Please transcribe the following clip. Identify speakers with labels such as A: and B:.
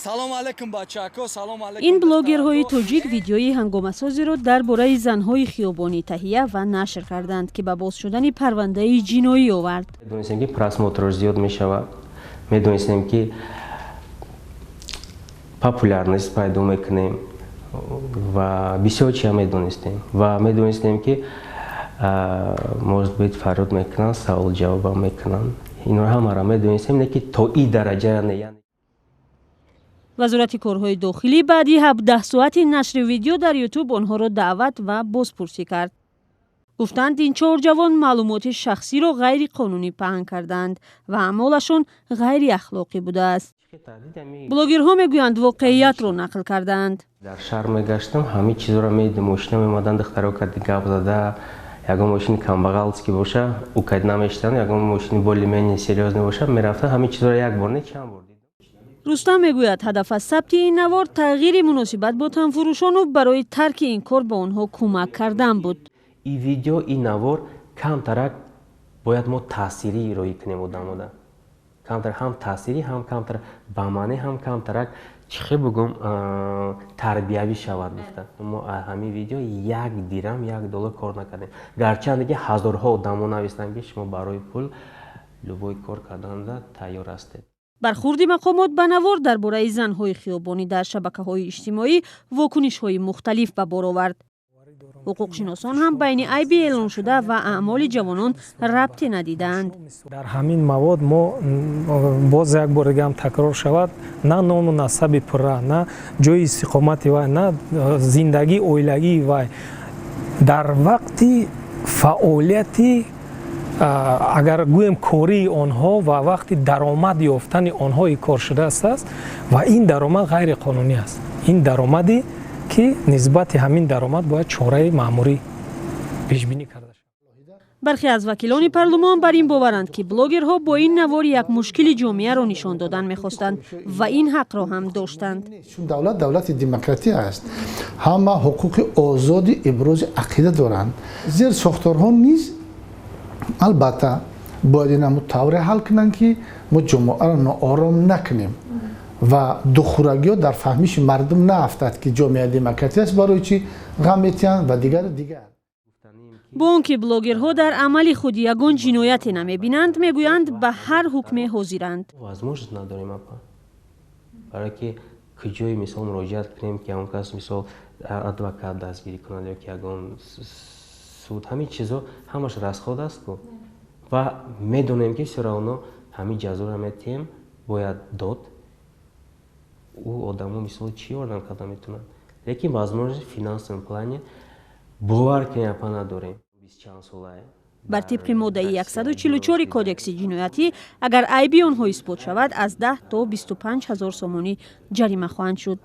A: салом алейкум бачако, салом алейкум.
B: این بلاگرهای تاجیک ویدیوی هنگامه‌سازی را درباره زنهای خیابانی تهیه و نشر کردند که به باز شدن پرونده جنایی آورد.
C: می‌دونستیم که پراسموترش زیاد می‌شود. می‌دونستیم که پاپولارنس پیدا می‌کنیم و بسیار چیزا می‌دونستیم و می‌دونستیم که может быть فرود می‌کنن، سوال جواب می‌کنن. اینا همه را می‌دونستیم نه که تا این درجه نه.
B: وزارت کارهای داخلی بعدی 17 ساعت نشر ویدیو در یوتیوب آنها را دعوت و بازپرسی کرد. گفتند این 4 جوان معلومات شخصی را غیر قانونی پهن کردند و اعمالشان غیر اخلاقی بوده است. بلاگرها میگویند واقعیت را نقل کردند.
C: در شهر میگشتم همه چیز را میدیدم، ماشین میمدن دخترها کردی گپ زده، یگان ماشین کمبغالسکی باشه او کد نمیشتن، یگان ماشین بالیمنی سریوزنی باشه میرفتن همه چیز را یک بار نه چند بار.
B: رستم میگوید هدف از ثبت این نوار تغییر مناسبت با تنفروشان و برای ترک این کار به آنها کمک کردن بود.
C: این ویدیو این نوار کمتر باید ما تأثیری ارائه کنیم آدم. کمتر هم تأثیری هم کمتر بمانه هم کمتر چه بگم تربیوی شود گفتن. ما همین ویدیو $1 $1 کار نکردیم. گرچه دیگه هزارها آدم نوشتن که شما برای پول لوبای کار کردن تیار هستید.
B: برخورد مقامات به نوار درباره زنهای خیابانی در شبکه‌های اجتماعی واکنش‌های مختلف به بار آورد. حقوق‌شناسان هم بین عیب اعلام شده و اعمال جوانان ربطی ندیدند.
D: در همین مواد ما باز یک بار دیگه هم تکرار شود نه نام و نسب پره، نه جای استقامت و نه زندگی اویلگی و در وقتی فعالیتی اگر گویم کاری آنها و وقتی درآمد یافتن آنها این کار شده است و این درآمد غیر قانونی است. این درآمدی که نسبت همین درآمد باید چاره مأموری پیش بینی کرده شود.
B: برخی از وکیلان پارلمان بر این باورند که بلاگرها با این نوار یک مشکل جامعه را نشان دادن می‌خواستند و این حق را هم داشتند.
E: چون دولت دموکراتی است، همه حقوق آزادی ابراز عقیده دارند. زیر ساختارها نیز البته باید این طور حل کنند که ما جامعه را ناآرام نکنیم و دخورگی در فهمیش مردم نافتد که جامعه دموکراتی است برای چی غم میتیان و دیگر.
B: با آنکه بلاگرها در عمل خود یگان جنایتی نمیبینند میگویند به هر حکم حاضرند.
C: возможность نداریم اپا برای که کجای مثال مراجعت کنیم که اون کس مثال ادوکات دستگیری کنند یا که یگان سود همین چیزا همش رسخود است و میدونیم که سراغنا همین جزا را میتیم باید داد او آدمو مثال چی آدم کردن میتونن لیکن возможность финансовом плане باور کنیم اپا نداریم.
B: بر طبق ماده 144 کودکس جنایتی اگر عیب آنها اثبات شود از 10 تا 25,000 سومانی جریمه خواهند شد.